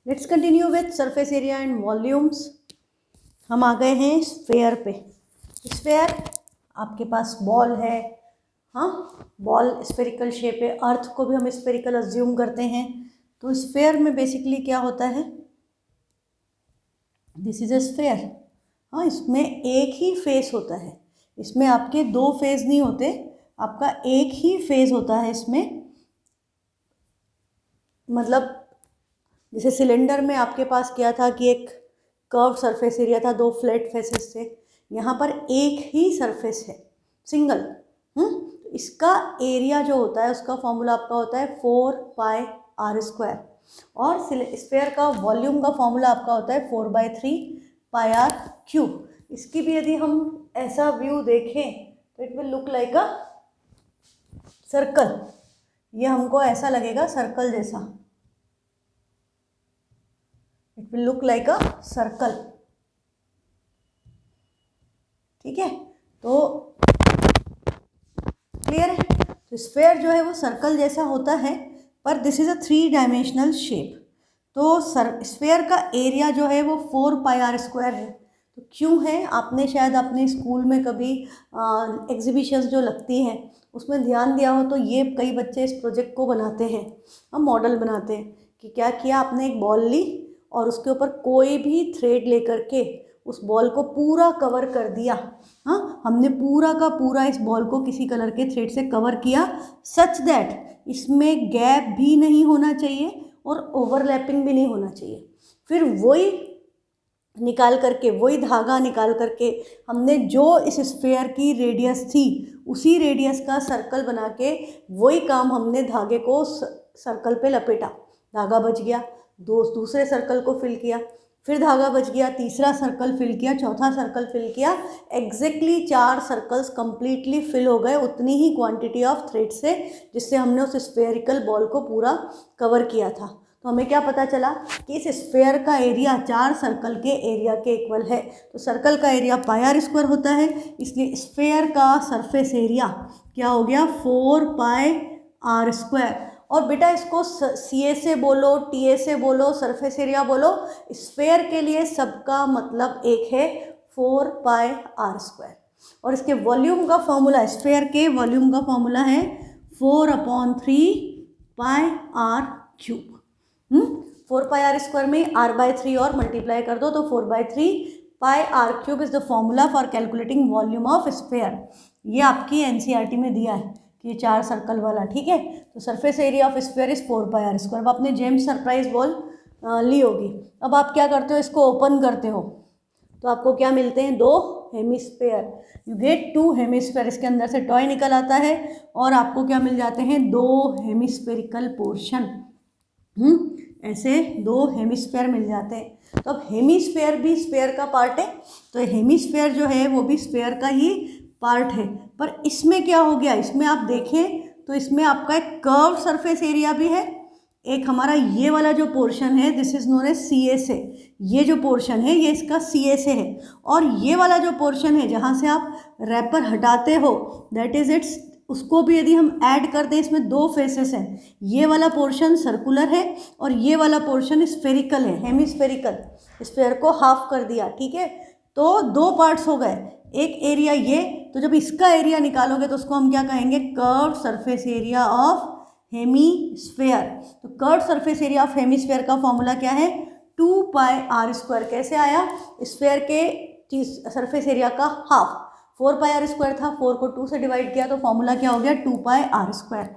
Let's continue with surface area and volumes. हम आ गए हैं स्फेयर पे। स्फेयर आपके पास बॉल है, हाँ, बॉल स्फेरिकल शेप है। अर्थ को भी हम स्फेरिकल अज्यूम करते हैं। तो स्फेयर में बेसिकली क्या होता है, दिस इज अ स्फेयर। हाँ, इसमें एक ही फेस होता है, इसमें आपके दो फेज नहीं होते, आपका एक ही फेज होता है इसमें। मतलब जैसे सिलेंडर में आपके पास क्या था कि एक कर्व सरफेस एरिया था, दो फ्लैट फेसेस थे, यहाँ पर एक ही सरफेस है, सिंगल। तो इसका एरिया जो होता है उसका फॉर्मूला आपका होता है 4πr²। और स्फेयर का वॉल्यूम का फॉर्मूला आपका होता है 4/3πr³। इसकी भी यदि हम ऐसा व्यू देखें तो it will look like a circle. ये हमको ऐसा लगेगा सर्कल जैसा, it will look like a circle. ठीक है, तो क्लियर है। तो स्फेयर जो है वो सर्कल जैसा होता है, पर this is a 3 dimensional shape. तो स्फेयर का एरिया जो है वो 4πr² है। तो क्यों है, आपने शायद अपने स्कूल में कभी एग्जीबिशंस जो लगती हैं उसमें ध्यान दिया हो, तो ये कई बच्चे इस प्रोजेक्ट को बनाते हैं, हम मॉडल बनाते हैं कि क्या किया आपने, एक बॉल ली और उसके ऊपर कोई भी थ्रेड लेकर के उस बॉल को पूरा कवर कर दिया। हाँ, हमने पूरा का पूरा इस बॉल को किसी कलर के थ्रेड से कवर किया, सच दैट इसमें गैप भी नहीं होना चाहिए और ओवरलैपिंग भी नहीं होना चाहिए। फिर वही निकाल करके, वही धागा निकाल करके हमने जो इस स्फेयर की रेडियस थी उसी रेडियस का सर्कल बना के वही काम हमने धागे को सर्कल पे लपेटा, धागा बच गया, दूसरे सर्कल को फिल किया, फिर धागा बच गया, तीसरा सर्कल फिल किया, चौथा सर्कल फिल किया, एग्जैक्टली 4 सर्कल्स कंप्लीटली फिल हो गए उतनी ही क्वांटिटी ऑफ थ्रेड से जिससे हमने उस स्फेरिकल बॉल को पूरा कवर किया था। तो हमें क्या पता चला कि इस स्फेयर का एरिया 4 सर्कल के एरिया के इक्वल है। तो सर्कल का एरिया πr² होता है, इसलिए स्फेयर का सरफेस एरिया क्या हो गया 4πr²। और बेटा इसको CA से बोलो, TA से बोलो, सरफेस एरिया बोलो, स्फेयर के लिए सबका मतलब एक है 4πr²। और इसके वॉल्यूम का फॉर्मूला, स्फेयर के वॉल्यूम का फॉर्मूला है 4/3πr³। 4πr² में r/3 और मल्टीप्लाई कर दो तो 4/3πr³ is the formula for calculating volume of sphere. ये आपकी NCERT में दिया है कि ये 4 सर्कल वाला, ठीक है। तो surface area of sphere is 4πr²। अब आपने जेम्स सरप्राइज बॉल ली होगी, अब आप क्या करते हो, इसको ओपन करते हो तो आपको क्या मिलते हैं, 2 हेमिस्फेयर। You get 2 hemisphere. इसके अंदर से टॉय निकल आता है और आपको क्या मिल जाते हैं, 2 हेमिस्फेरिकल पोर्शन। ऐसे 2 हेमिस्फेयर मिल जाते हैं। तो अब हेमिस्फेयर भी स्फेयर का पार्ट है, तो हेमिस्फेयर जो है वो भी स्फेयर का ही पार्ट है। पर इसमें क्या हो गया, इसमें आप देखें तो इसमें आपका एक कर्व सरफेस एरिया भी है, एक हमारा ये वाला जो पोर्शन है this is known as CA से, ये जो पोर्शन है ये इसका CA से है, और ये वाला जो पोर्शन है जहाँ से आप रैपर हटाते हो दैट इज इट्स, उसको भी यदि हम ऐड कर दें, इसमें 2 फेसेस हैं, ये वाला पोर्शन सर्कुलर है और ये वाला पोर्शन स्फेरिकल है, हेमिस्फेरिकल। स्फेयर को हाफ कर दिया, ठीक है, तो 2 पार्ट्स हो गए, एक एरिया ये। तो जब इसका एरिया निकालोगे तो उसको हम क्या कहेंगे, curve surface area of hemisphere. तो curve surface area of hemisphere का फॉर्मूला क्या है, 2πr²। कैसे आया, स्फेयर के सरफेस एरिया का हाफ, 4πr² था, 4 को 2 से डिवाइड किया तो फॉर्मूला क्या हो गया 2πr²।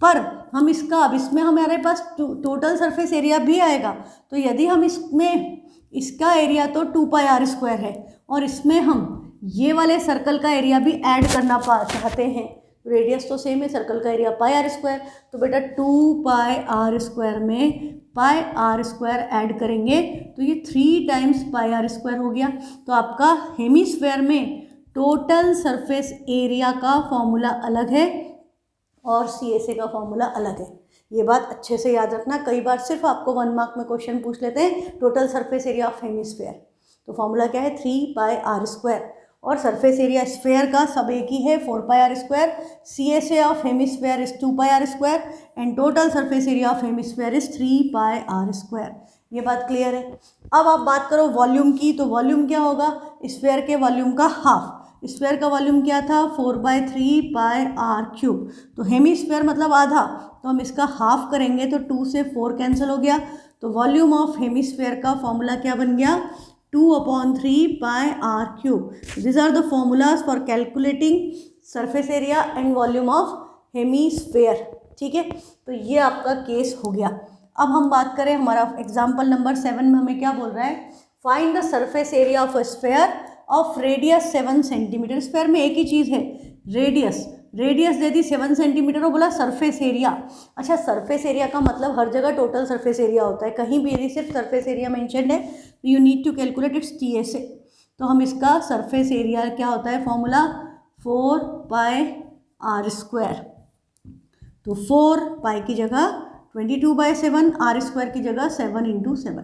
पर हम इसका, अब इसमें हमारे पास टोटल सरफेस एरिया भी आएगा, तो यदि हम इसमें इसका एरिया तो 2πr² है और इसमें हम ये वाले सर्कल का एरिया भी ऐड करना चाहते हैं, रेडियस तो सेम है, सर्कल का एरिया πr², तो बेटा 2πr² में πr² ऐड करेंगे तो ये 3 टाइम्स πr² हो गया। तो आपका हेमिस्फेयर में टोटल सरफेस एरिया का फॉर्मूला अलग है और CSA का फॉर्मूला अलग है। ये बात अच्छे से याद रखना, कई बार सिर्फ आपको 1 मार्क में क्वेश्चन पूछ लेते हैं total surface area of hemisphere. तो फॉर्मूला क्या है 3πr²। और सरफेस एरिया स्फेयर का सब एक ही है 4πr²। CSA of hemisphere is 2πr², and total surface area of hemisphere is 3πr²। ये बात क्लियर है। अब आप बात करो वॉल्यूम की, तो वॉल्यूम क्या होगा, स्फेयर के वॉल्यूम का हाफ। स्फेयर का वॉल्यूम क्या था, 4/3πr³। तो हेमिस्फेयर मतलब आधा, तो हम इसका हाफ करेंगे तो 2 से 4 कैंसिल हो गया, तो वॉल्यूम ऑफ हेमिस्फेयर का फॉर्मूला क्या बन गया, 2/3πr³। This are the formulas for calculating surface area and volume of hemisphere. ठीक है, तो ये आपका केस हो गया। अब हम बात करें, हमारा एग्जाम्पल नंबर 7 में हमें क्या बोल रहा है, find the surface area of a sphere of radius 7 centimetre. Sphere में एक ही चीज़ है, रेडियस दे दी 7 सेंटीमीटर और बोला सरफेस एरिया। अच्छा, सरफेस एरिया का मतलब हर जगह टोटल सरफेस एरिया होता है, कहीं भी यदि सिर्फ सरफेस एरिया मेंशन्ड है तो you need to calculate its TSA। तो हम इसका सरफेस एरिया क्या होता है, फॉर्मूला 4πr²। तो 4π की जगह 22/7, r² की जगह 7 × 7।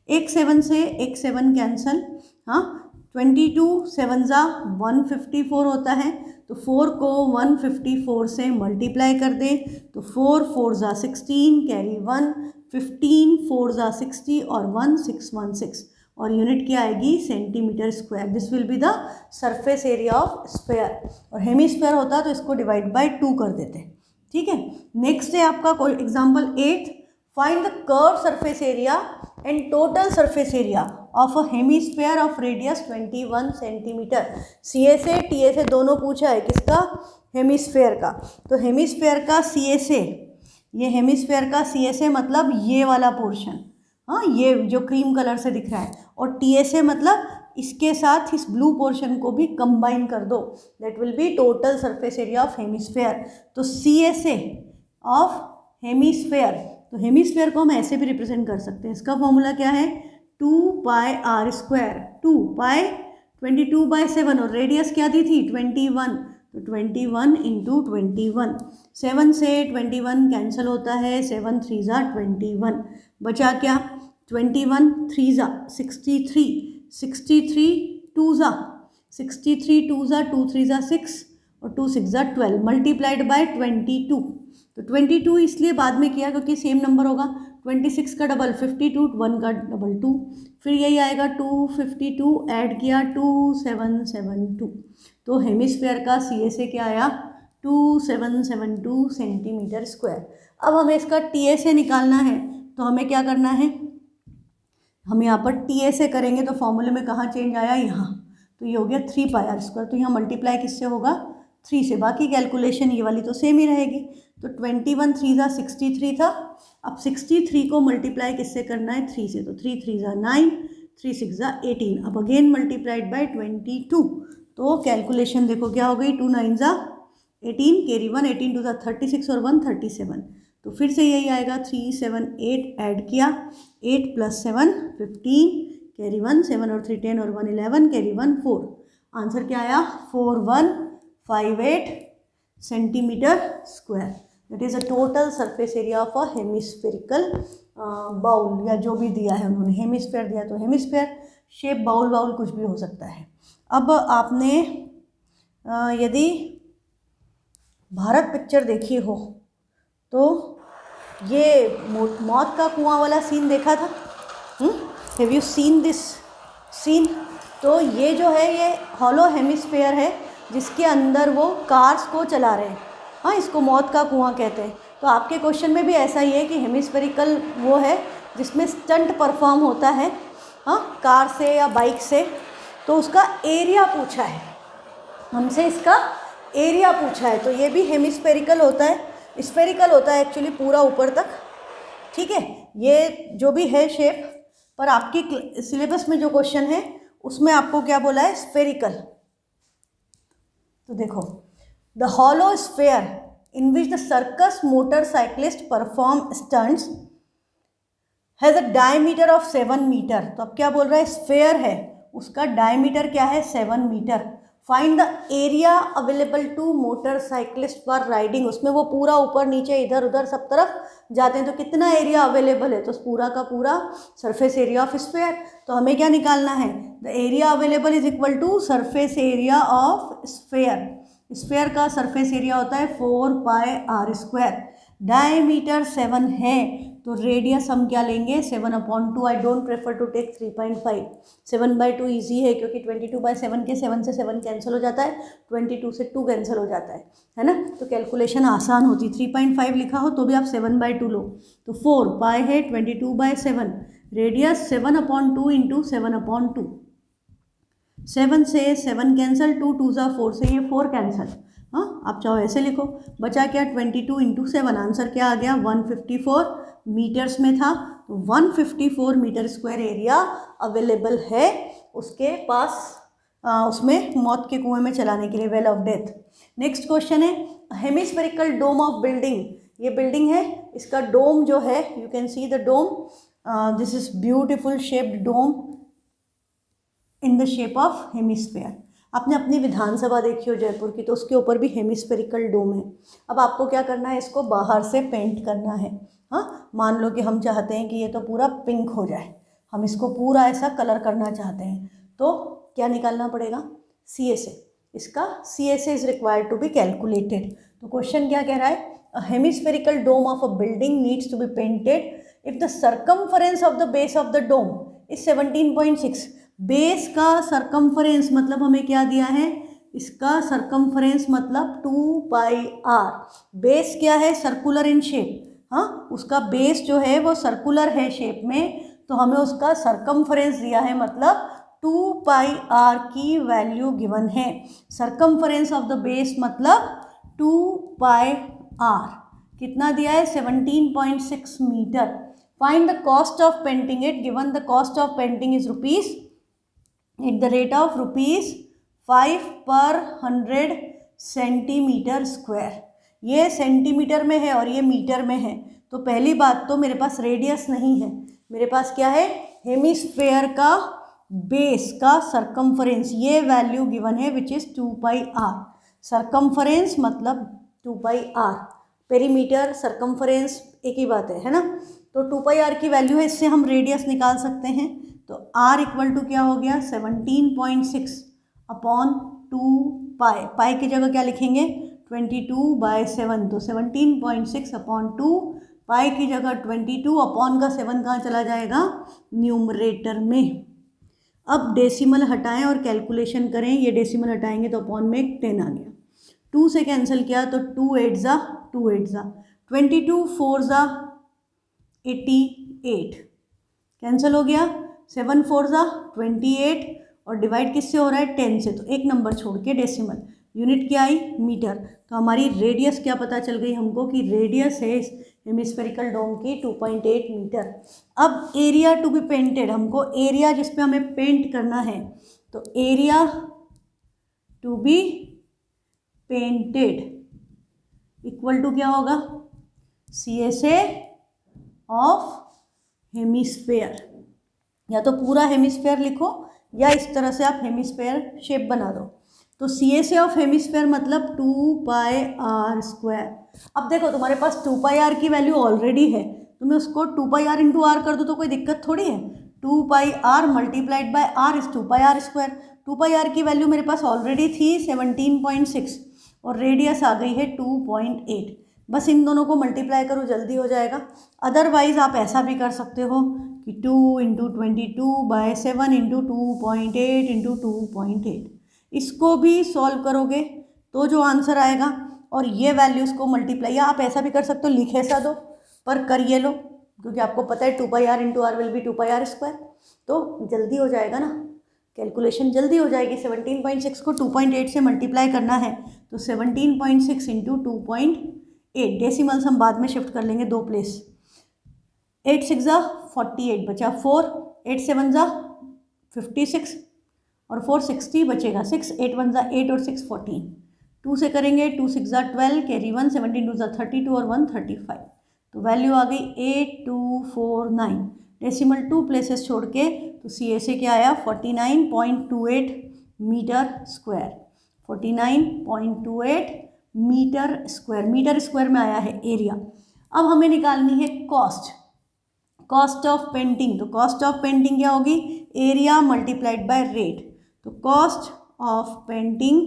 एक 7 से एक 7 कैंसल, हाँ 22 7 ज़ा 154 होता है, तो 4 को 154 से मल्टीप्लाई कर दे तो 4 4 ज़ा 16, कैरी 1, 15 4 ज़ा 60 और 1 616, और यूनिट क्या आएगी, centimetre square. This will be the surface area of sphere. और हेमिस्फेयर होता तो इसको डिवाइड बाय 2 कर देते। ठीक है, नेक्स्ट है आपका कोई example 8, find the curve surface area and total surface area of a hemisphere of radius 21 centimetre. CSA TSA दोनों पूछा है, किसका, हेमिस्फेयर का। तो हेमिस्फेयर का CSA, ये हेमिस्फेयर का CSA मतलब ये वाला पोर्शन, हाँ ये जो क्रीम कलर से दिख रहा है, और TSA मतलब इसके साथ इस ब्लू पोर्शन को भी कंबाइन कर दो, that will be total surface area of hemisphere. तो CSA ऑफ हेमिस्फेयर, तो हेमिस्फेयर को हम ऐसे भी रिप्रेजेंट कर सकते हैं, इसका फॉर्मूला क्या है, 2πr²। 2π 22/7 और रेडियस क्या दी थी, 21, तो 21 × 21। 7 से 21 कैंसिल होता है, 7 3 ज़ा 21, बचा क्या, 21 3 ज़ा 63, 63 2 ज़ा 63 2 ज़ा 2 3 ज़ा 6 और 2 6 ज़ा 12, मल्टीप्लाइड बाय 22। तो 22 इसलिए बाद में किया क्योंकि सेम नंबर होगा, 26 का डबल 52, 1 का डबल 2, फिर यही आएगा 252, ऐड किया 2772। तो हेमिस्फेयर का CSA क्या आया, 2772 सेंटीमीटर स्क्वायर। अब हमें इसका TSA निकालना है, तो हमें क्या करना है, हम यहाँ पर TSA करेंगे तो फॉर्मूले में कहाँ चेंज आया, यहाँ, तो ये हो गया 3πr²। तो यहाँ मल्टीप्लाई किससे होगा, 3 से, बाकी कैलकुलेशन ये वाली तो सेम ही रहेगी। तो 21 3 ज़ा 63 था, अब 63 को मल्टीप्लाई किससे करना है, 3 से, तो 3 3 ज़ा 9, 3 6 ज़ा 18, अब अगेन मल्टीप्लाइड बाय 22। तो कैलकुलेशन देखो क्या हो गई, 2 9 ज़ा 18, कैरी 1, 18 2 ज़ा 36 और 1 37, तो फिर से यही आएगा 3 7 8, ऐड किया 8 + 7 15, कैरी 1 7 और 3 10 और 1 11, कैरी 1 4, आंसर क्या आया, 4158 centimetre square. That is a total surface area of a hemispherical bowl, या जो भी दिया है उन्होंने, हेमिस्फेयर दिया तो हेमिस्फेयर, शेप बाउल कुछ भी हो सकता है। अब आपने यदि भारत पिक्चर देखी हो तो ये मौत का कुआं वाला सीन देखा था, have you seen this scene. तो ये जो है ये हॉलो हेमिस्फेयर है जिसके अंदर वो कार्स को चला रहे हैं, हाँ इसको मौत का कुआं कहते हैं। तो आपके क्वेश्चन में भी ऐसा ही है कि हेमिस्फेरिकल वो है जिसमें स्टंट परफॉर्म होता है, हाँ कार से या बाइक से, तो उसका एरिया पूछा है हमसे, इसका एरिया पूछा है। तो ये भी हेमिस्फेरिकल होता है, स्फेरिकल होता है एक्चुअली पूरा ऊपर तक, ठीक है, ये जो भी है शेप, पर आपकी सिलेबस में जो क्वेश्चन है उसमें आपको क्या बोला है, स्फेरिकल। तो देखो, the hollow sphere in which the circus motorcyclist perform stunts has a diameter of 7 metre. तो अब क्या बोल रहा है, स्फेयर है, उसका डायमीटर क्या है, 7 metre. Find the area available to motorcyclist for riding, उसमें वो पूरा ऊपर नीचे इधर उधर सब तरफ जाते हैं, तो कितना एरिया अवेलेबल है, तो पूरा का पूरा सरफेस एरिया ऑफ स्फीयर। तो हमें क्या निकालना है, the area available is equal to surface area of sphere. Sphere का सरफेस एरिया होता है 4πr²। डायमीटर 7 है तो रेडियस हम क्या लेंगे 7/2। I don't prefer to take 3.5, 7/2 easy है क्योंकि 22/7 के 7 से 7 कैंसिल हो जाता है, 22 से 2 कैंसिल हो जाता है ना, तो कैलकुलेशन आसान होती। 3.5 लिखा हो तो भी आप 7/2 लो, तो 4 है 22/7, रेडियस 7/2 इंटू 7/2, 7 से 7 कैंसिल, 2 2 ज़ा 4 से ये 4 कैंसिल। हाँ, आप चाहो ऐसे लिखो। बचा क्या 22 इंटू 7, आंसर क्या आ गया 154 मीटर्स में था, तो 154 मीटर स्क्वायर एरिया अवेलेबल है उसके पास, उसमें मौत के कुएं में चलाने के लिए, well of death. Next question है हेमिस्फेरिकल डोम ऑफ बिल्डिंग। ये बिल्डिंग है, इसका डोम जो है, you can see the dome, this is beautiful shaped dome in the shape of hemisphere. आपने अपनी विधानसभा देखी हो जयपुर की, तो उसके ऊपर भी हेमिस्फेरिकल डोम है। अब आपको क्या करना है, इसको बाहर से पेंट करना है। हाँ, मान लो कि हम चाहते हैं कि ये तो पूरा पिंक हो जाए, हम इसको पूरा ऐसा कलर करना चाहते हैं, तो क्या निकालना पड़ेगा CSA। इसका CSA is required to be calculated. तो क्वेश्चन क्या कह रहा है, a hemispherical dome of a building needs to be painted if the circumference of the base of the dome is 17.6। Base का सरकमफरेंस मतलब हमें क्या दिया है, इसका सरकमफरेंस मतलब 2πr। बेस क्या है, सर्कुलर इन शेप। हाँ, उसका बेस जो है वो सर्कुलर है शेप में, तो हमें उसका सरकमफरेंस दिया है, मतलब 2πr की वैल्यू गिवन है। सरकमफरेंस ऑफ द बेस मतलब 2πr कितना दिया है 17.6 metre. Find the cost of painting it, given the cost of painting is rupees at the rate of ₹5 per 100 centimetre square. ये सेंटीमीटर में है और ये मीटर में है, तो पहली बात तो मेरे पास रेडियस नहीं है, मेरे पास क्या है, हेमिस्फेयर का बेस का सरकमफरेंस, ये वैल्यू गिवन है विच इज़ 2πr। सरकमफरेंस मतलब 2πr, पेरीमीटर सरकमफरेंस एक ही बात है ना। तो 2πr की वैल्यू है, इससे हम रेडियस निकाल सकते हैं। तो r इक्वल टू क्या हो गया 17.6 अपॉन 2π, पाई की जगह क्या लिखेंगे 22/7, तो 17.6 अपॉन 2, पाई की जगह 22, अपॉन का 7 कहाँ चला जाएगा न्यूमरेटर में। अब डेसिमल हटाएं और कैलकुलेशन करें, ये डेसिमल हटाएंगे तो अपॉन में 10 आ गया, 2 से कैंसिल किया तो 2 8 ज़ा 2 8 ज़ा 22, 4 ज़ा 88 कैंसिल हो गया, 7 4 ज़ा 28 और डिवाइड किससे हो रहा है 10 से, तो एक नंबर छोड़ के डेसिमल, यूनिट क्या आई मीटर। तो हमारी रेडियस क्या पता चल गई हमको कि रेडियस है इस हेमिस्फेरिकल डोम की 2.8 मीटर। अब एरिया टू बी पेंटेड, हमको एरिया जिस पे हमें पेंट करना है, तो area to be painted equal to क्या होगा CSA ऑफ हेमिस्फेयर। या तो पूरा हेमिस्फेयर लिखो या इस तरह से आप हेमिस्फेयर शेप बना दो। तो CSA ऑफ हेमिस्फेयर मतलब 2πr²। अब देखो तुम्हारे पास 2πr की वैल्यू ऑलरेडी है, तो मैं उसको 2πr इंटू r कर दूँ तो कोई दिक्कत थोड़ी है। 2πr multiplied by r is 2πr²। 2πr की वैल्यू मेरे पास ऑलरेडी थी 17.6 और रेडियस आ गई है 2.8। बस इन दोनों को मल्टीप्लाई करो, जल्दी हो जाएगा। अदरवाइज आप ऐसा भी कर सकते हो कि 2 इंटू 22/7 इंटू 2.8 इंटू 2.8, इसको भी सॉल्व करोगे तो जो आंसर आएगा, और ये वैल्यूज़ को मल्टीप्लाई, या आप ऐसा भी कर सकते हो लिख ऐसा दो पर कर ये लो, क्योंकि आपको पता है 2πr into r will be 2πr², तो जल्दी हो जाएगा ना, कैलकुलेशन जल्दी हो जाएगी। 17.6 को 2.8 से मल्टीप्लाई करना है, तो 17.6 इंटू 2.8, डेसिमल्स हम बाद में शिफ्ट कर लेंगे 2 प्लेस। 8 6 ज़ा 48 बचा 4, 8 7 ज़ा 56 और 4 60 बचेगा 6, 8 1 ज़ा 8 और 6 14, 2 से करेंगे 2 6 ज़ा 12, कैरी 1, 17 2 ज़ा 32 और 1 35, तो वैल्यू आ गई 8249। डेसिमल 2 छोड़ के तो CSA क्या आया 49.28 metre square. 49.28 metre square. Metre square में आया है एरिया। अब हमें निकालनी है कॉस्ट, कॉस्ट ऑफ पेंटिंग। तो कॉस्ट ऑफ पेंटिंग क्या होगी, एरिया मल्टीप्लाइड बाय रेट। तो कॉस्ट ऑफ पेंटिंग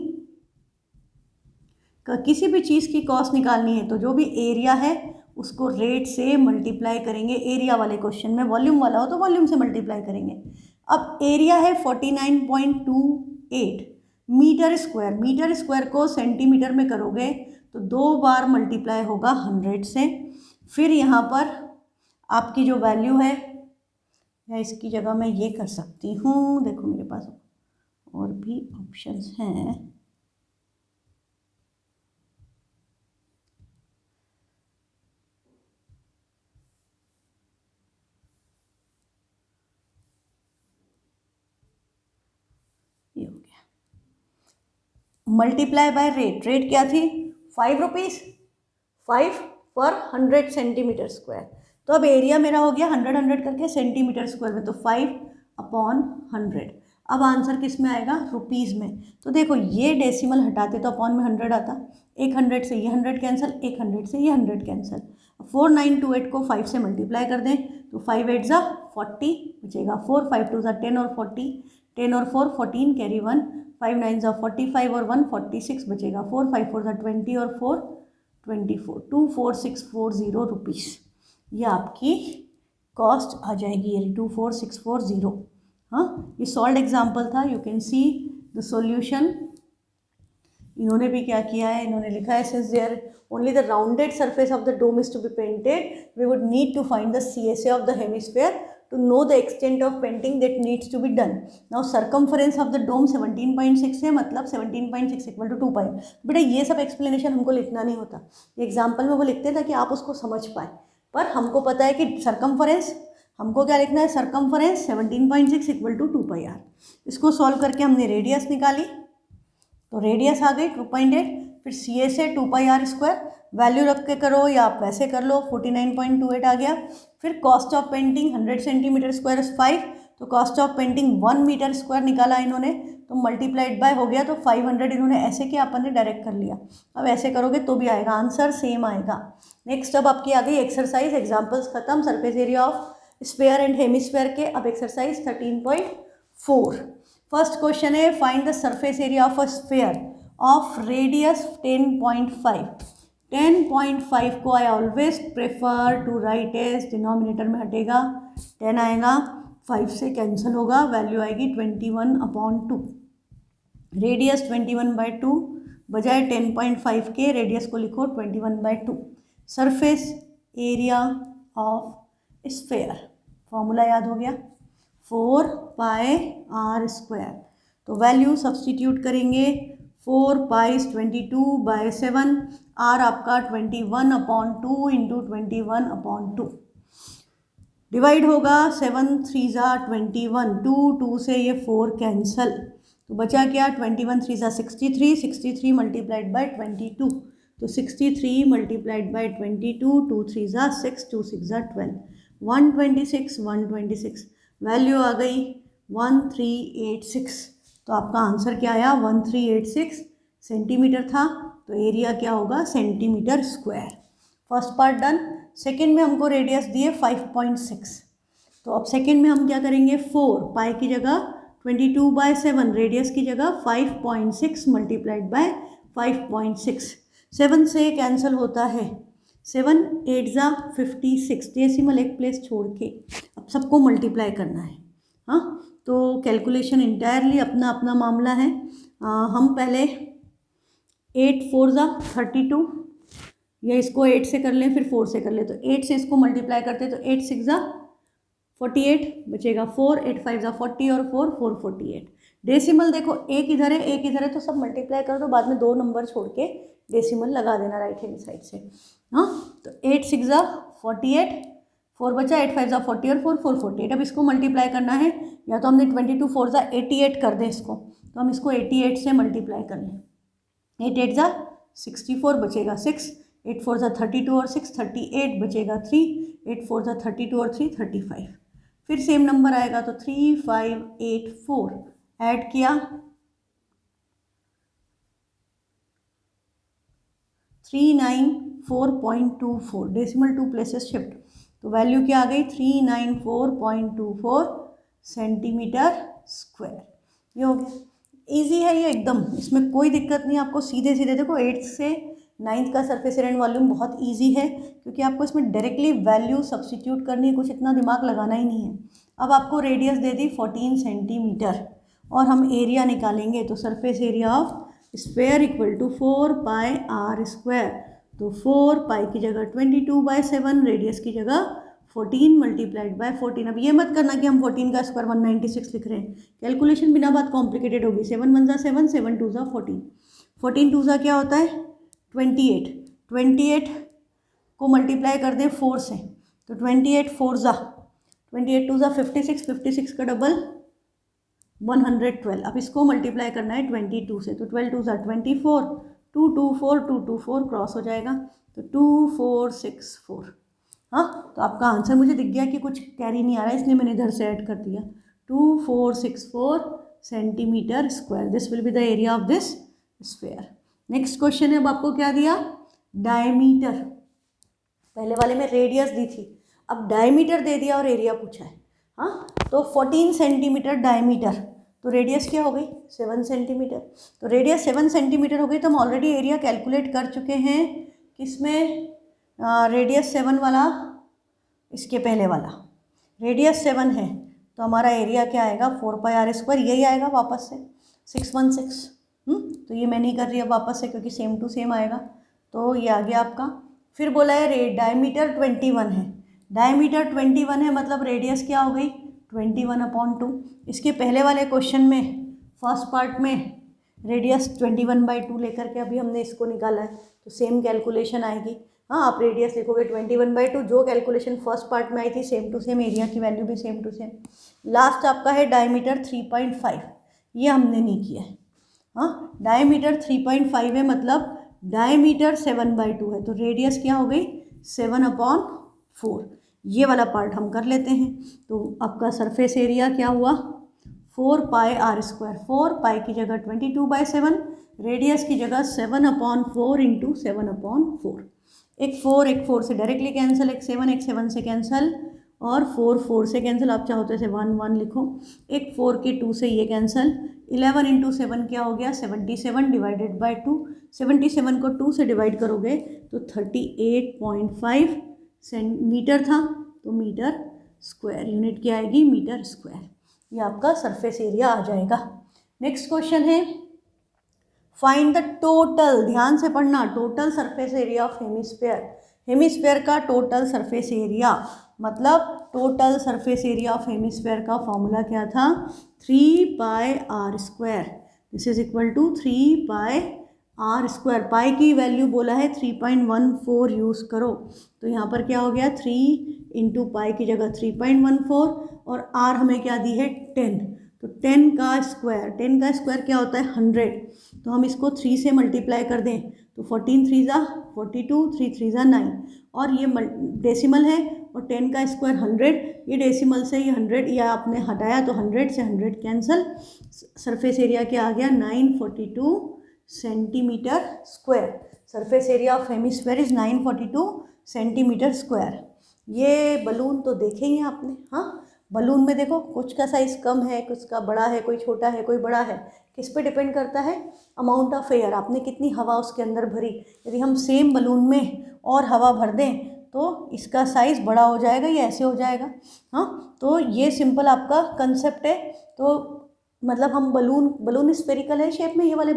का किसी भी चीज़ की कॉस्ट निकालनी है तो जो भी एरिया है उसको रेट से मल्टीप्लाई करेंगे। एरिया वाले क्वेश्चन में वॉल्यूम वाला हो तो वॉल्यूम से मल्टीप्लाई करेंगे। अब एरिया है 49.28 मीटर स्क्वायर। मीटर स्क्वायर को सेंटीमीटर में करोगे तो 2 बार मल्टीप्लाई होगा 100 से। फिर यहाँ पर आपकी जो वैल्यू है, या इसकी जगह मैं ये कर सकती हूँ, देखो मेरे पास और भी ऑप्शंस हैं। ये हो गया मल्टीप्लाई बाय रेट। रेट क्या थी, 5 रुपीज़, 5 पर 100 सेंटीमीटर स्क्वायर। तो अब एरिया मेरा हो गया 100 करके सेंटीमीटर स्क्वायर में, तो 5/100। अब आंसर किस में आएगा, रुपीज़ में। तो देखो ये डेसिमल हटाते तो अपॉन में 100 आता, एक 100 से ये 100 कैंसिल, एक 100 से ये 100 कैंसिल। 4928 को 5 से मल्टीप्लाई कर दें तो 5 8 ज़ा 40 बचेगा 4, 5 2 ज़ा 10 और 40, 10 और 4 14 कैरी 1, 5 9 ज़ा 45 और 1 46 बचेगा 4, 5 4 ज़ा 20 और 4 24, 24640 रुपीज़। ये आपकी कॉस्ट आ जाएगी, ये 24640। हाँ, ये सॉल्व एग्जाम्पल था। You can see the solution. इन्होंने भी क्या किया है, इन्होंने लिखा है since there only the rounded surface of the dome is to be painted we would need to find the CSA of the hemisphere to know the extent of painting that needs to be done. Now circumference of the dome 17.6 है, मतलब 17.6 equal to 2 पाई। बेटा ये सब explanation हमको लिखना नहीं होता, example में वो लिखते हैं ताकि आप उसको समझ पाए। पर हमको पता है कि सर्कमफरेंस, हमको क्या लिखना है, circumference 17.6 equal to 2 pi R. इसको सॉल्व करके हमने रेडियस निकाली, तो रेडियस आ गई 2.8। फिर CSA 2 pi R square, value रख के करो या आप वैसे कर लो, 49.28 आ गया। फिर cost of painting 100 centimetre square 5, तो cost of painting 1 metre square निकाला इन्होंने, तो मल्टीप्लाइड बाय हो गया, तो 500 इन्होंने ऐसे किया, अपन ने डायरेक्ट कर लिया। अब ऐसे करोगे तो भी आएगा, आंसर सेम आएगा। नेक्स्ट अब आपकी आ गई एक्सरसाइज, एग्जाम्पल्स खत्म, surface area of sphere and hemisphere के। अब एक्सरसाइज 13.4। फर्स्ट क्वेश्चन है, find the surface area of a sphere of radius 10.5। 10.5 को I always prefer to write as, denominator में हटेगा 10 आएगा, 5 से कैंसिल होगा, वैल्यू आएगी 21/2। रेडियस 21/2, बजाय 10.5 के रेडियस को लिखो 21/2। Surface area of sphere, formula याद हो गया, 4 पाई आर स्क्वायर। तो वैल्यू सब्सटीट्यूट करेंगे, 4 पाई 22/7, आर आपका 21/2 इंटू 21/2। डिवाइड होगा 7 3 ज़ा 21, 2 से ये 4 कैंसल, तो बचा क्या, 21 3 ज़ा 63, 63 मल्टीप्लाइड बाय 22, तो 63 मल्टीप्लाइड बाय 22, 2 3 ज़ा 6, 2 6 ज़ा 12, 126, 126, वैल्यू आ गई 1386। तो आपका आंसर क्या आया, 1386 सेंटीमीटर था, तो एरिया क्या होगा, centimetre square. First part done. Second में हमको रेडियस दिए 5.6, तो अब सेकंड में हम क्या करेंगे, 4 पाई की जगह 22/7, रेडियस की जगह 5.6 मल्टीप्लाइड बाय 5.6, 7 से कैंसिल होता है, 7 8 ज़ा 56, डेसिमल एक प्लेस छोड़ के अब सबको मल्टीप्लाई करना है। हाँ, तो कैलकुलेशन इंटायरली अपना अपना मामला है। हम पहले 8 4 ज़ा 32, या इसको 8 से कर लें फिर 4 से कर लें, तो 8 से इसको मल्टीप्लाई करते तो 8 6 ज़ा 48 बचेगा 4, 8 5 ज़ा 40 और 4 4 48। डेसिमल देखो एक इधर है एक इधर है, तो सब मल्टीप्लाई कर दो, बाद में 2 नंबर छोड़ के डेसिमल लगा देना राइट हैंड साइड से। हाँ, तो 8 6 ज़ा 48, 4 बचा, 8 5 ज़ा 40 और 4 4 48। अब इसको मल्टीप्लाई करना है, या तो हमने 22 4 ज़ा 88 कर दें इसको, तो हम इसको 88 से मल्टीप्लाई कर लें, 8 8 ज़ा 64 बचेगा 6, 8 4 ज़ा 32 और 6 38 बचेगा 3, 8 4 ज़ा 32 और 3 35। फिर सेम नंबर आएगा, तो 3584 ऐड किया 394.24, डेसिमल 2 प्लेसेस शिफ्ट, तो वैल्यू क्या आ गई 394.24 सेंटीमीटर स्क्वायर। ये हो गया, ईजी है ये एकदम, इसमें कोई दिक्कत नहीं आपको, सीधे सीधे देखो 8th से 9th का सरफेस एरिया एंड वॉल्यूम बहुत ईजी है, क्योंकि आपको इसमें डायरेक्टली वैल्यू सब्स्टिट्यूट करनी है, कुछ इतना दिमाग लगाना ही नहीं है। अब आपको रेडियस दे दी 14 सेंटीमीटर और हम एरिया निकालेंगे, तो surface area of sphere equal to 4πr², तो 4π की जगह 22/7, रेडियस की जगह 14 मल्टीप्लाइड बाय 14। अब ये मत करना कि हम 14 का स्क्वायर 196 लिख रहे हैं, कैलकुलेशन बिना बात कॉम्प्लिकेटेड होगी। 7 1 ज़ा 7, 7 2 ज़ा 14, 14 2 ज़ा क्या होता है 28, 28 को मल्टीप्लाई कर दें 4 से, तो 28 4 ज़ा 28 2 ज़ा 56, 56 का डबल 112। अब इसको मल्टीप्लाई करना है 22 से, तो 12 2 ज़ा 24, 2 2 4 2 2 4 क्रॉस हो जाएगा, तो 2464। हाँ, तो आपका आंसर मुझे दिख गया कि कुछ कैरी नहीं आ रहा है, इसलिए मैंने इधर से ऐड कर दिया 2464 centimetre square. This will be the area of this sphere. Next question है, अब आपको क्या दिया, डायमीटर, पहले वाले में रेडियस दी थी, अब डायमीटर दे दिया और एरिया पूछा है। हाँ, तो 14 सेंटीमीटर डायमीटर, तो रेडियस क्या हो गई 7 सेंटीमीटर, तो रेडियस 7 सेंटीमीटर हो गई, तो हम ऑलरेडी एरिया कैलकुलेट कर चुके हैं किसमें, रेडियस 7 वाला, इसके पहले वाला रेडियस 7 है, तो हमारा एरिया क्या आएगा 4πr², यही आएगा वापस से 616। तो ये मैं नहीं कर रही अब वापस से, क्योंकि सेम टू सेम आएगा, तो ये आ गया आपका। फिर बोला है डायमीटर 21 है, डायमीटर 21 है, मतलब रेडियस क्या हो गई 21/2। इसके पहले वाले क्वेश्चन में फर्स्ट पार्ट में रेडियस 21/2 लेकर के अभी हमने इसको निकाला है, तो सेम कैलकुलेशन आएगी। हाँ, आप रेडियस लिखोगे 21/2, जो कैलकुलेशन फर्स्ट पार्ट में आई थी सेम टू सेम, एरिया की वैल्यू भी सेम टू सेम। लास्ट आपका है डायमीटर 3.5, ये हमने नहीं किया है। हाँ, डायमीटर 3.5 है, मतलब डायमीटर 7/2 है, तो रेडियस क्या हो गई 7/4। ये वाला पार्ट हम कर लेते हैं, तो आपका सरफेस एरिया क्या हुआ 4πr², 4π की जगह 22/7, रेडियस की जगह 7/4 इंटू 7/4। एक 4 से डायरेक्टली कैंसिल, एक 7 से कैंसिल, और 4 से कैंसिल, आप चाहो तो ऐसे 1 1 लिखो, एक 4 के 2 से ये कैंसिल, 11 इंटू 7 क्या हो गया 77 डिवाइडेड बाई 2, 77 को 2 से डिवाइड करोगे तो 38.5 सेंटीमीटर था, तो मीटर स्क्वायर, यूनिट क्या आएगी मीटर स्क्वायर। ये आपका सरफेस एरिया आ जाएगा। नेक्स्ट क्वेश्चन है, फाइंड द टोटल, ध्यान से पढ़ना, total surface area of hemisphere. Hemisphere का टोटल सरफेस एरिया, मतलब total surface area of hemisphere का फॉर्मूला क्या था 3πr², this is equal to 3πr²। Pi की वैल्यू बोला है 3.14 यूज़ करो, तो यहाँ पर क्या हो गया 3 इंटू पाई की जगह 3.14, और आर हमें क्या दी है 10, तो 10 का स्क्वायर क्या होता है 100, तो हम इसको 3 से मल्टीप्लाई कर दें तो 14 3 ज़ा 42, 3 3 ज़ा 9, और ये डेसिमल है और 10 का स्क्वायर 100, ये डेसिमल से ये 100 या आपने हटाया तो 100 से 100 कैंसिल, सरफेस एरिया क्या आ गया 942 centimetre square. Surface area of hemisphere is 942 centimetre square. ये बलून तो देखे ही आपने, हाँ, बलून में देखो कुछ का साइज़ कम है, कुछ का बड़ा है, कोई छोटा है, कोई बड़ा है, किस पे डिपेंड करता है अमाउंट ऑफ एयर, आपने कितनी हवा उसके अंदर भरी। यदि हम सेम बलून में और हवा भर दें तो इसका साइज़ बड़ा हो जाएगा या ऐसे हो जाएगा। हाँ, तो ये सिंपल आपका कंसेप्ट है। तो मतलब हम बलून स्फेरिकल है शेप में, ये वाले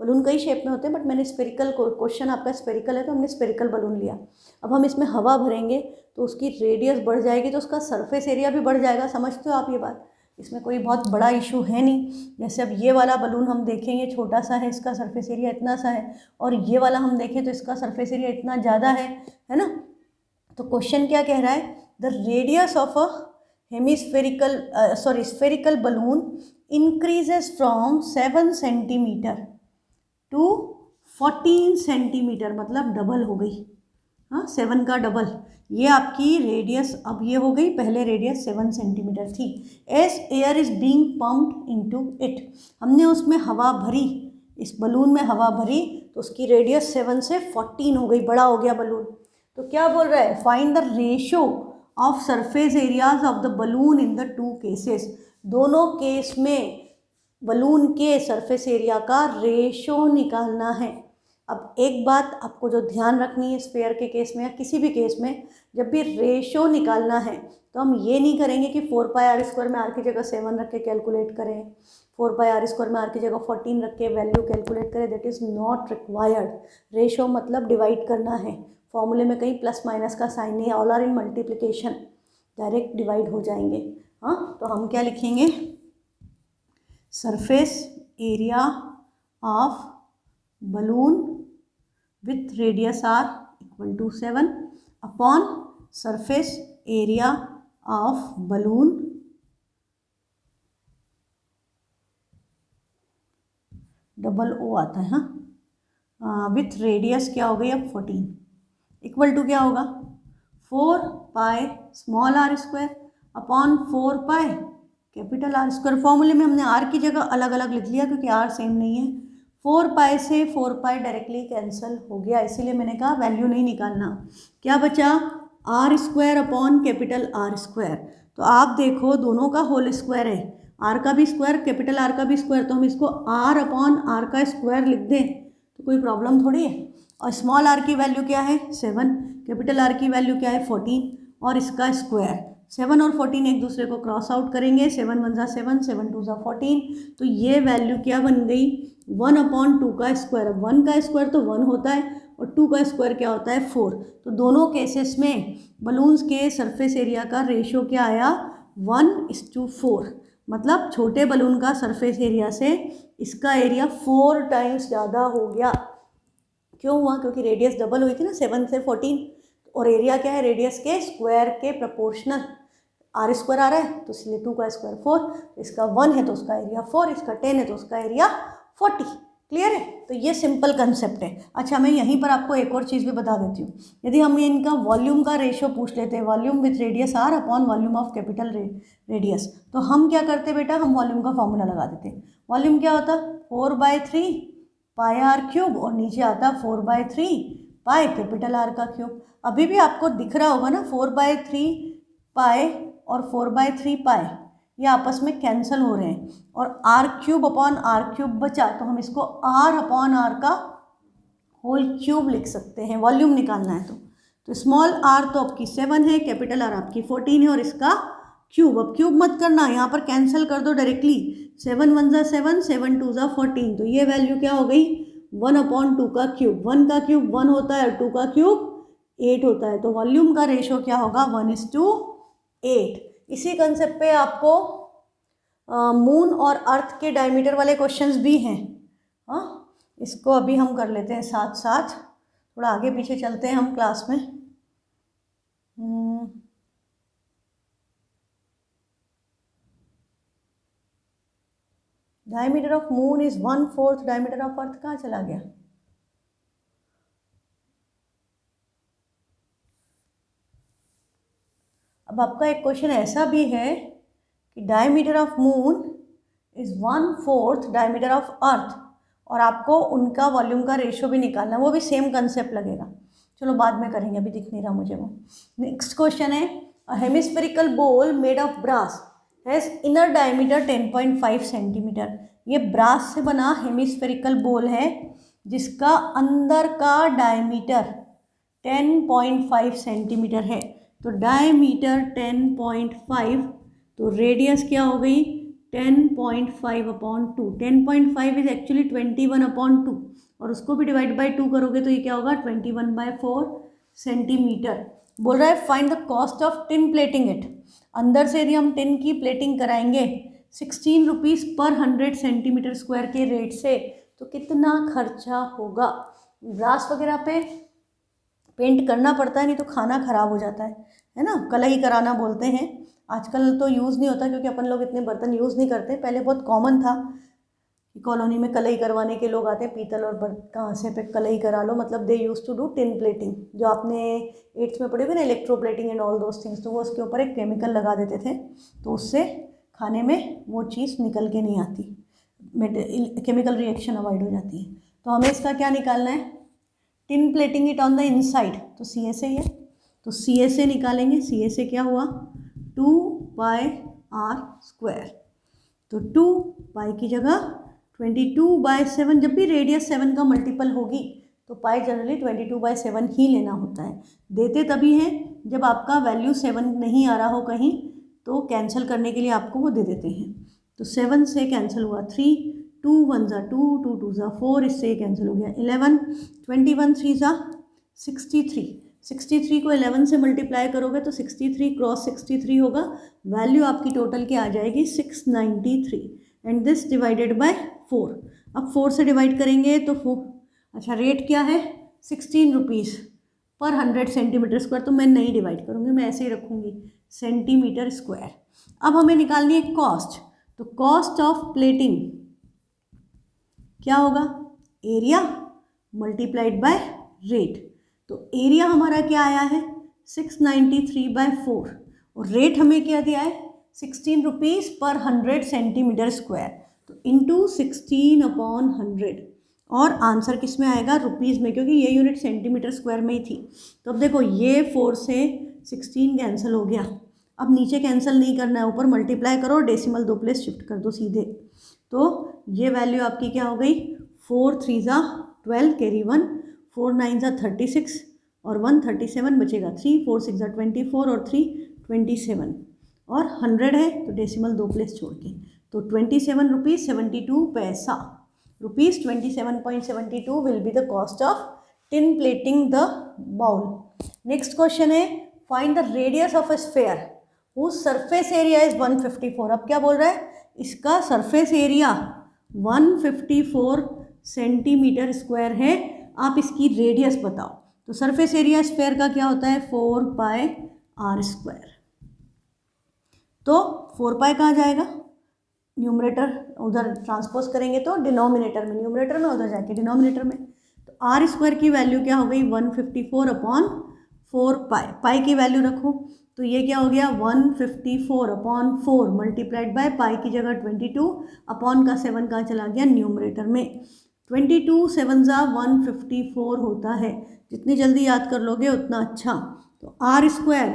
बलून कई शेप में होते हैं, बट मैंने स्फेरिकल, क्वेश्चन आपका स्फेरिकल है तो हमने स्फेरिकल बलून लिया। अब हम इसमें हवा भरेंगे तो उसकी रेडियस बढ़ जाएगी, तो उसका सरफेस एरिया भी बढ़ जाएगा। समझते हो आप ये बात, इसमें कोई बहुत बड़ा इशू है नहीं। जैसे अब ये वाला बलून हम देखें, ये छोटा सा है, इसका सरफेस एरिया इतना सा है, और ये वाला हम देखें तो इसका सरफेस एरिया इतना ज़्यादा है ना। तो क्वेश्चन क्या कह रहा है, the radius of a spherical balloon increases from 7 centimetre to 14 centimetre, मतलब डबल हो गई। हाँ, 7 का डबल, ये आपकी रेडियस अब ये हो गई, पहले रेडियस 7 सेंटीमीटर थी। As air is being pumped into it, हमने उसमें हवा भरी, इस बलून में हवा भरी तो उसकी रेडियस 7 से 14 हो गई, बड़ा हो गया बलून। तो क्या बोल रहा है, find the ratio of surface areas of the balloon in the two cases. दोनों केस में बलून के सरफेस एरिया का रेशो निकालना है। अब एक बात आपको जो ध्यान रखनी है स्फेयर के केस में या किसी भी केस में, जब भी रेशो निकालना है तो हम ये नहीं करेंगे कि 4πr² में आर की जगह 7 रख के कैलकुलेट करें, 4πr² में आर की जगह 14 रख के वैल्यू कैलकुलेट करें। That is not required. Ratio मतलब डिवाइड करना है, फॉर्मूले में कहीं प्लस माइनस का साइन नहीं है, all are in multiplication, direct divide हो जाएंगे। हाँ, तो हम क्या लिखेंगे, surface area of balloon with radius r equal to 7 upon surface area of balloon double ओ आता है, हाँ, विथ रेडियस क्या हो गई अब 14 इक्वल टू क्या होगा 4πr² अपॉन 4π कैपिटल R²। फॉर्मूले में हमने r की जगह अलग अलग लिख लिया क्योंकि r सेम नहीं है। 4π से 4π डायरेक्टली कैंसिल हो गया, इसीलिए मैंने कहा वैल्यू नहीं निकालना। क्या बचा, R² अपॉन कैपिटल R²। तो आप देखो दोनों का होल स्क्वायर है, r का भी स्क्वायर कैपिटल R का भी स्क्वायर, तो हम इसको r अपॉन r का स्क्वायर लिख दें तो कोई प्रॉब्लम थोड़ी है। और स्मॉल r की वैल्यू क्या है 7, कैपिटल R की वैल्यू क्या है 14 और इसका स्क्वायर। 7 और 14 एक दूसरे को क्रॉस आउट करेंगे, 7 1 ज़ा 7, 7 2 ज़ा 14, तो ये वैल्यू क्या बन गई 1/2 का स्क्वायर। अब 1 का स्क्वायर तो 1 होता है और 2 का स्क्वायर क्या होता है 4। तो दोनों केसेस में बलून्स के सरफेस एरिया का रेशियो क्या आया 1:4। मतलब छोटे बलून का सरफेस एरिया से इसका एरिया 4 टाइम्स ज़्यादा हो गया। क्यों हुआ, क्योंकि रेडियस डबल हुई थी ना 7 से 14, और एरिया क्या है रेडियस के स्क्वायर के प्रोपोर्शनल। R² आ रहा है तो इसलिए 2 का स्क्वायर 4, इसका 1 है तो उसका एरिया 4, इसका 10 है तो उसका एरिया 40। क्लियर है, तो ये सिंपल कंसेप्ट है। अच्छा, मैं यहीं पर आपको एक और चीज़ भी बता देती हूँ। यदि हम इनका वॉल्यूम का रेशियो पूछ लेते हैं, volume with radius r upon volume of capital radius, तो हम क्या करते बेटा, हम वॉल्यूम का फॉर्मूला लगा देते। वॉल्यूम क्या होता 4/3 πr³ और नीचे आता 4/3 पाई कैपिटल R का क्यूब। अभी भी आपको दिख रहा होगा ना 4/3 पाई और 4/3 पाई ये आपस में कैंसिल हो रहे हैं और r³ अपॉन r³ बचा, तो हम इसको r अपॉन r का होल क्यूब लिख सकते हैं, वॉल्यूम निकालना है तो स्मॉल r तो आपकी 7 है, कैपिटल R आपकी 14 है और इसका क्यूब। अब क्यूब मत करना, यहाँ पर कैंसिल कर दो डायरेक्टली, 7 1 ज़ा 7, 7 2 ज़ा 14, तो ये वैल्यू क्या हो गई 1/2 का क्यूब। 1 का क्यूब 1 होता है और 2 का क्यूब 8 होता है, तो वॉल्यूम का रेशो क्या होगा 1:8। इसी कंसेप्ट पे आपको मून और अर्थ के डायमीटर वाले क्वेश्चंस भी हैं। हाँ, इसको अभी हम कर लेते हैं साथ साथ, थोड़ा आगे पीछे चलते हैं हम क्लास में। Diameter of moon is 1/4 diameter of earth. कहाँ चला गया, अब आपका एक क्वेश्चन ऐसा भी है कि diameter of moon is 1/4 diameter of earth और आपको उनका वॉल्यूम का रेशियो भी निकालना है, वो भी सेम कंसेप्ट लगेगा। चलो बाद में करेंगे, अभी दिख नहीं रहा मुझे वो। नेक्स्ट क्वेश्चन है, a hemispherical bowl made of brass has inner diameter 10.5 centimetre. ये ब्रास से बना हेमिस्फेरिकल बोल है जिसका अंदर का डायमीटर 10.5 सेंटीमीटर है। तो डायमीटर 10.5, तो रेडियस क्या हो गई 10.5/2। 10.5 इज एक्चुअली 21/2 और उसको भी डिवाइड बाई 2 करोगे तो ये क्या होगा 21/4 सेंटीमीटर। बोल रहा है find the cost of tin plating it. अंदर से यदि हम टिन की प्लेटिंग कराएंगे 16 रुपीज़ पर 100 सेंटीमीटर स्क्वायर के रेट से, तो कितना खर्चा होगा। ग्लास वगैरह पे पेंट करना पड़ता है, नहीं तो खाना ख़राब हो जाता है ना, कलई कराना बोलते हैं। आजकल तो यूज़ नहीं होता क्योंकि अपन लोग इतने बर्तन यूज़ नहीं करते। पहले बहुत कॉमन था कि कॉलोनी में कलई करवाने के लोग आते हैं, पीतल और कहाँ से पे कलई करा लो, मतलब they use to do tin plating. जो आपने 8th में पढ़े हुए ना electroplating and all those things, तो वो उसके ऊपर एक केमिकल लगा देते थे तो उससे खाने में वो चीज़ निकल के नहीं आती, केमिकल रिएक्शन अवॉइड हो जाती है। तो हमें इसका क्या निकालना है, tin plating it on the inside, तो सी एस ए है, तो सी एस ए निकालेंगे। सी एस ए क्या हुआ, 2πr²। तो 2 की जगह 22/7, जब भी रेडियस 7 का मल्टीपल होगी तो पाई जनरली 22/7 ही लेना होता है। देते तभी हैं जब आपका वैल्यू 7 नहीं आ रहा हो कहीं, तो कैंसिल करने के लिए आपको वो दे देते हैं। तो 7 से कैंसिल हुआ 3, 2 1 ज़ा 2, 2 2 ज़ा 4, इससे कैंसिल हो गया 11, 21 3 ज़ा 63। 63 को 11 से मल्टीप्लाई करोगे तो 63 क्रॉस 63 होगा, वैल्यू आपकी टोटल क्या आ जाएगी 693, एंड दिस डिवाइडेड बाय 4। अब 4 से डिवाइड करेंगे तो 4, अच्छा रेट क्या है 16 रुपीज़ पर 100 सेंटीमीटर स्क्वायर, तो मैं नहीं डिवाइड करूँगी, मैं ऐसे ही रखूँगी सेंटीमीटर स्क्वायर। अब हमें निकालनी है कॉस्ट, तो कॉस्ट ऑफ प्लेटिंग क्या होगा, एरिया मल्टीप्लाइड बाय रेट। तो एरिया हमारा क्या आया है 693/4, और रेट हमें क्या दिया है 16 रुपीज़ पर 100 सेंटीमीटर स्क्वायर, तो इंटू 16/100, और आंसर किस में आएगा, रुपीज़ में, क्योंकि ये यूनिट सेंटीमीटर स्क्वायर में ही थी। तो अब देखो ये 4 से 16 कैंसिल हो गया, अब नीचे कैंसिल नहीं करना है, ऊपर मल्टीप्लाई करो, डेसिमल 2 प्लेस शिफ्ट कर दो सीधे, तो ये वैल्यू आपकी क्या हो गई 4 3 ज़ा 12 कैरी 1, 4 9 ज़ा 36 और 1 37 बचेगा 3, 4 6 ज़ा 24 और 3 27, और 100 है तो डेसिमल 2 प्लेस छोड़ के, तो 27 rupees 72 paisa, rupees 27.72 will be the cost of tin plating the bowl. Next question है find the radius of a sphere whose surface area is 154। अब क्या बोल रहा है, इसका सरफेस एरिया 154 सेंटीमीटर स्क्वायर है, आप इसकी रेडियस बताओ। तो सरफेस एरिया स्फेयर का क्या होता है 4πr²। तो 4π कहाँ जाएगा, न्यूमरेटर उधर ट्रांसपोज करेंगे तो डिनोमिनेटर में, न्यूमरेटर में उधर जाके डिनोमिनेटर में, तो r² की वैल्यू क्या हो गई 154/4π, पाई की वैल्यू रखो तो ये क्या हो गया 154/4 मल्टीप्लाइड बाय पाई की जगह 22, अपॉन का 7 कहाँ चला गया न्यूमरेटर में, 22 7 ज़ा 154 होता है, जितनी जल्दी याद कर लोगे उतना अच्छा। तो r²,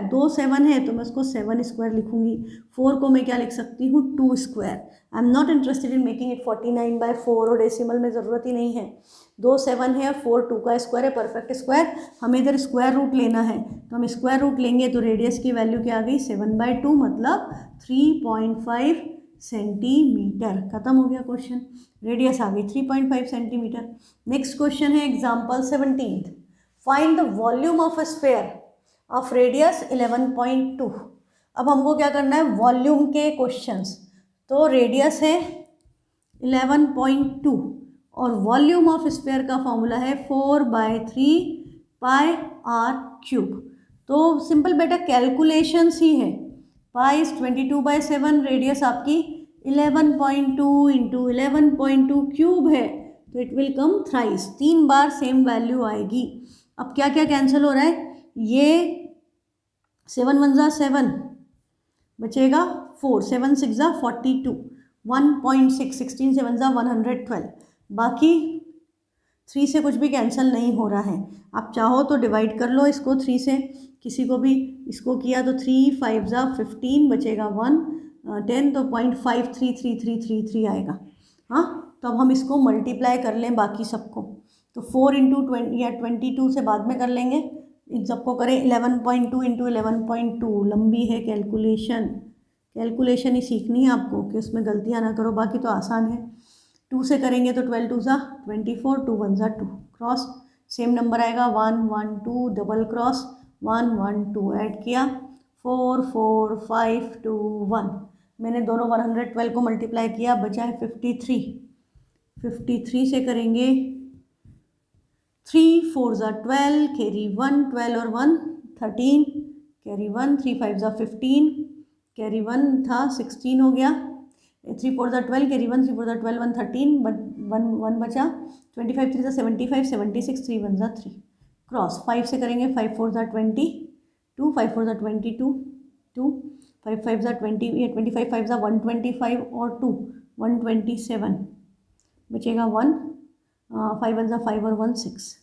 2 7 है तो मैं उसको 7² लिखूंगी, 4 को मैं क्या लिख सकती हूँ 2²। I am not interested in making it 49/4, और डेसिमल में ज़रूरत ही नहीं है, 2 7 है, 4 2 का स्क्वायर है, परफेक्ट स्क्वायर, हमें इधर स्क्वायर रूट लेना है, तो हम स्क्वायर रूट लेंगे तो रेडियस की वैल्यू क्या आ गई 7/2 मतलब 3.5 सेंटीमीटर। खत्म हो गया क्वेश्चन, रेडियस आ गई 3.5 सेंटीमीटर। नेक्स्ट क्वेश्चन है example 17, find the volume of a sphere of radius 11.2। अब हमको क्या करना है वॉल्यूम के क्वेश्चंस, तो रेडियस है 11.2 और वॉल्यूम ऑफ स्फेयर का फॉर्मूला है 4/3πr³। तो सिंपल बेटा कैलकुलेशंस ही है, पाई इज 22/7, रेडियस आपकी 11.2 इंटू 11.2 क्यूब है, तो it will come thrice, 3 bar same value आएगी। अब क्या क्या कैंसिल हो रहा है, ये 7 1 ज़ा 7 बचेगा 4, 7 6 ज़ा 42, 1.6, 16 7 ज़ा 112, बाकी 3 से कुछ भी कैंसिल नहीं हो रहा है। आप चाहो तो डिवाइड कर लो इसको 3 से, किसी को भी इसको किया तो 3 5 ज़ा 15 बचेगा 1 10, तो 0.533333 आएगा। हाँ, तो अब हम इसको मल्टीप्लाई कर लें बाकी सबको, तो 4 इंटू 20 या 22 से बाद में कर लेंगे, इन सबको करें 11.2 इंटू 11.2, लंबी है कैलकुलेशन, कैलकुलेशन ही सीखनी है आपको कि उसमें गलतियाँ ना करो, बाकी तो आसान है। 2 से करेंगे तो 12 2 ज़ा 24, 2 1 ज़ा 2, क्रॉस सेम नंबर आएगा 1 1 2, डबल क्रॉस 1 1 2, ऐड किया 4 4 5 2 1, मैंने दोनों 112 को मल्टीप्लाई किया, बचा है 53, 53 से करेंगे 3 4 ज़ा 12, कैरी 1 12 और 1 13, कैरी 1 3 5 ज़ा 15, कैरी 1 था 16 हो गया, 3 4 ज़ा 12, कैरी 1 3 4 ज़ा 12 1 13, 1 बचा, 25 3 ज़ा 75 76, 3 1 ज़ा 3, क्रॉस 5 से करेंगे 5 4 ज़ा 20 2, 5 4 ज़ा 22 2, 5 5 ज़ा 20, ये 25 5 ज़ा 125 और 2 127, बचेगा 1 5 1 ज़ा 5 और 1 6,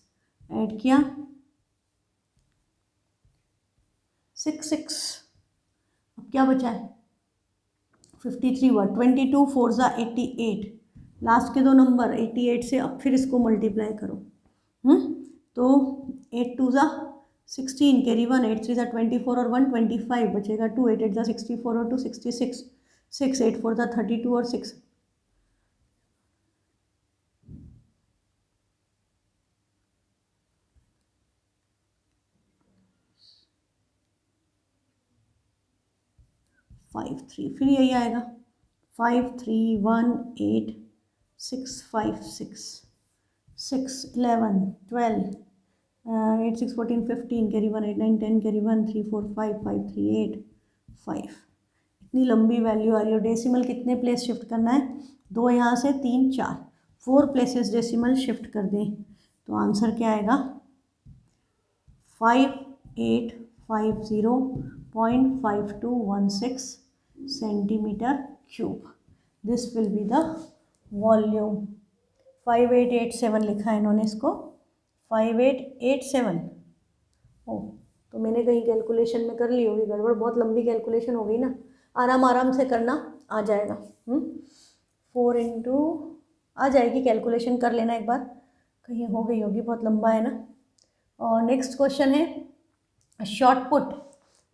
ऐड किया 6 6, अब क्या बचा है 53 हुआ। 22 4 ज़ा 88, लास्ट के दो नंबर 88 से अब फिर इसको मल्टीप्लाई करो। तो 8 2 ज़ा 16, कैरी 1, 8 3 ज़ा 24 और 1 25, बचेगा 2, 8 8 ज़ा 64 और 2 66, 6 8 4 ज़ा 32 और 6 5 3, फिर यही आएगा 5 3 1 8 6 5 6 6 11 12 8 6 14 15, कैरी 1 8 9 10, कैरी 1 3 4 5 5 3 8 5। इतनी लंबी वैल्यू आ रही है। और डेसिमल कितने प्लेस शिफ्ट करना है, 2 यहाँ से 3 4, 4 प्लेसेस डेसिमल शिफ्ट कर दें तो आंसर क्या आएगा 5850.5216 centimetre cube. This will be the volume. 5887 लिखा है इन्होंने इसको, 5887। ओ, तो मैंने कहीं कैलकुलेशन में कर ली होगी गड़बड़, बहुत लंबी कैलकुलेशन हो गई ना, आराम आराम से करना, आ जाएगा। 4 इंटू आ जाएगी, कैलकुलेशन कर लेना एक बार, कहीं हो गई होगी, बहुत लंबा है ना। और नेक्स्ट क्वेश्चन है शॉर्ट पुट।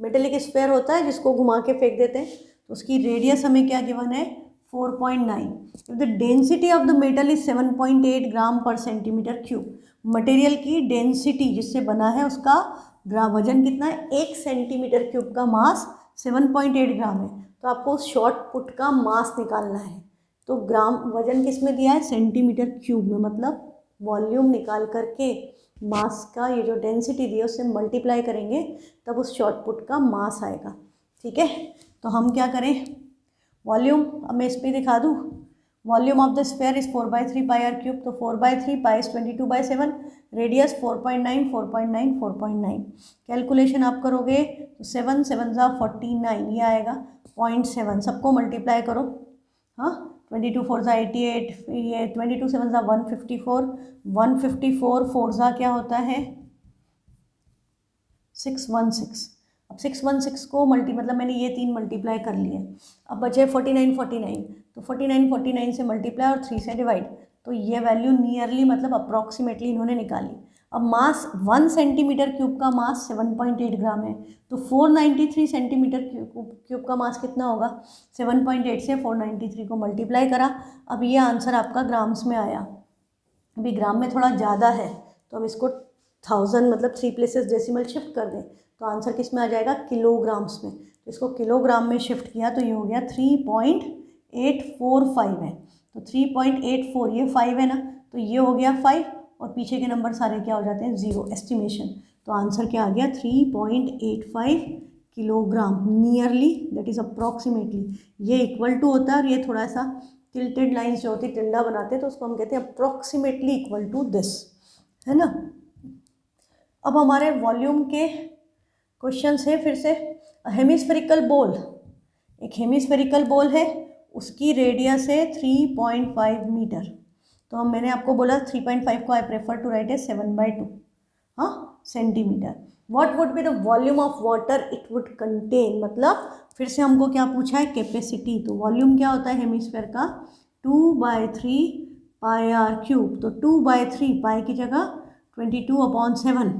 मेटेलिक स्फेयर होता है जिसको घुमा के फेंक देते हैं, तो उसकी रेडियस हमें क्या गिवन है 4.9। If the density of the metal is 7.8 ग्राम पर सेंटीमीटर क्यूब, मटेरियल की डेंसिटी जिससे बना है उसका वजन कितना है, 1 सेंटीमीटर क्यूब का मास 7.8 ग्राम है, तो आपको उस शॉर्ट पुट का मास निकालना है। तो ग्राम वजन किस में दिया है, सेंटीमीटर क्यूब में, मतलब वॉल्यूम निकाल करके मास का ये जो डेंसिटी दी है उससे मल्टीप्लाई करेंगे तब उस शॉर्ट पुट का मास आएगा। ठीक है, तो हम क्या करें, वॉल्यूम अब मैं इस पर दिखा दूँ, volume of the sphere is 4/3 pi R cube, तो 4/3 पाई इज 22/7, रेडियस 4.9 4.9 4.9। कैलकुलेशन आप करोगे तो 7 7 ज़ा 49, ये आएगा 0.7, सबको मल्टीप्लाई करो। हाँ, 22 4 ज़ा 88, ये 22 7 ज़ा 154, 154 4 ज़ा क्या होता है 616। अब 616 को मतलब मैंने ये 3 मल्टीप्लाई कर लिए, अब बचे 49 49, तो 49 49 से मल्टीप्लाई और 3 से डिवाइड, तो ये वैल्यू नियरली मतलब अप्रॉक्सीमेटली इन्होंने निकाली। अब मास 1 सेंटीमीटर क्यूब का मास 7.8 ग्राम है, तो 493 सेंटीमीटर क्यूब का मास कितना होगा, 7.8 से 493 को मल्टीप्लाई करा, अब ये आंसर आपका ग्राम्स में आया। अभी ग्राम में थोड़ा ज़्यादा है तो हम इसको 1000 मतलब 3 प्लेसेस डेसिमल शिफ्ट कर दें तो आंसर किस में आ जाएगा, किलोग्राम्स में। तो इसको किलोग्राम में शिफ्ट किया तो ये हो गया 3.845 है, तो 3.84, ये 5 है ना, तो ये हो गया 5 और पीछे के नंबर सारे क्या हो जाते हैं 0, एस्टिमेशन। तो आंसर क्या आ गया 3.85 kilogram, nearly, that is approximately. ये इक्वल टू होता है और ये थोड़ा सा टिल्टेड लाइन्स जो होती है टिल्डा बनाते हैं तो उसको हम कहते हैं अप्रॉक्सीमेटली इक्वल टू दिस, है ना। अब हमारे वॉल्यूम के क्वेश्चन है फिर से। हेमिस्फेरिकल बॉल, एक हेमिस्फेरिकल बॉल है, उसकी रेडियस है 3.5 मीटर, तो मैंने आपको बोला 3.5 को आई प्रेफर टू राइट ए 7/2 हाँ centimetre. What would be the volume of water it would contain, मतलब फिर से हमको क्या पूछा है, कैपेसिटी। तो वॉल्यूम क्या होता है हेमिस्फेयर का, 2/3 पाई आर क्यूब, तो 2/3 पाई की जगह 22/7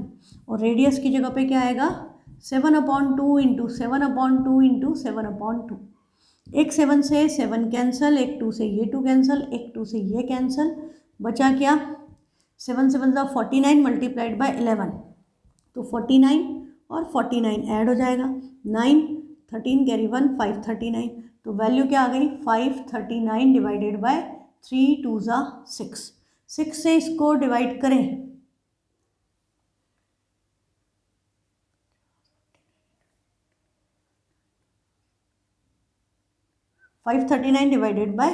और रेडियस की जगह पे क्या आएगा 7/2 इंटू 7/2 इंटू 7/2। एक 7 से 7 कैंसिल, एक 2 से ये 2 कैंसिल, एक 2 से ये कैंसिल, बचा क्या 7 7 ज़ा 49 मल्टीप्लाइड बाय 11, तो 49 और 49 ऐड हो जाएगा, 9 13 कैरी 1 539, तो वैल्यू क्या आ गई 539 डिवाइडेड बाय 3 2 ज़ा 6, 6 से इसको डिवाइड करें 539 डिवाइडेड बाय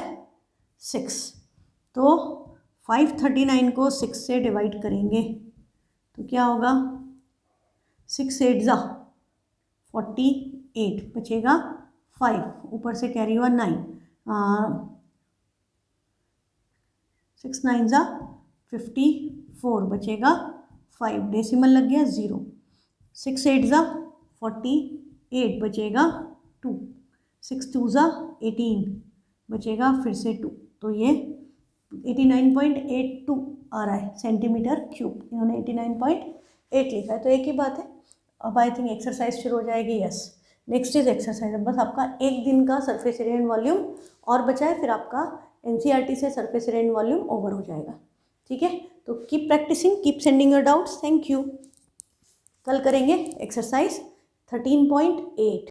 6, तो 539 को 6 से डिवाइड करेंगे तो क्या होगा 6 8 ज़ा 48, बचेगा 5, ऊपर से कैरी 1 9, 6 9 ज़ा 54 बचेगा 5, डेसिमल लग गया 0, 6 8 ज़ा 48 बचेगा 2, 6 2 ज़ा 18 बचेगा फिर से 2, तो ये 89.82 आ रहा है सेंटीमीटर क्यूब। इन्होंने 89.8 लिखा है, तो एक ही बात है। अब आई थिंक एक्सरसाइज शुरू हो जाएगी। Yes, next is exercise. अब बस आपका एक दिन का सरफेस एरिया एंड वॉल्यूम और बचा है, फिर आपका एनसीईआरटी से surface area and volume over हो जाएगा। ठीक है, तो keep practising, keep sending your doubts. Thank you. कल करेंगे एक्सरसाइज 13.8।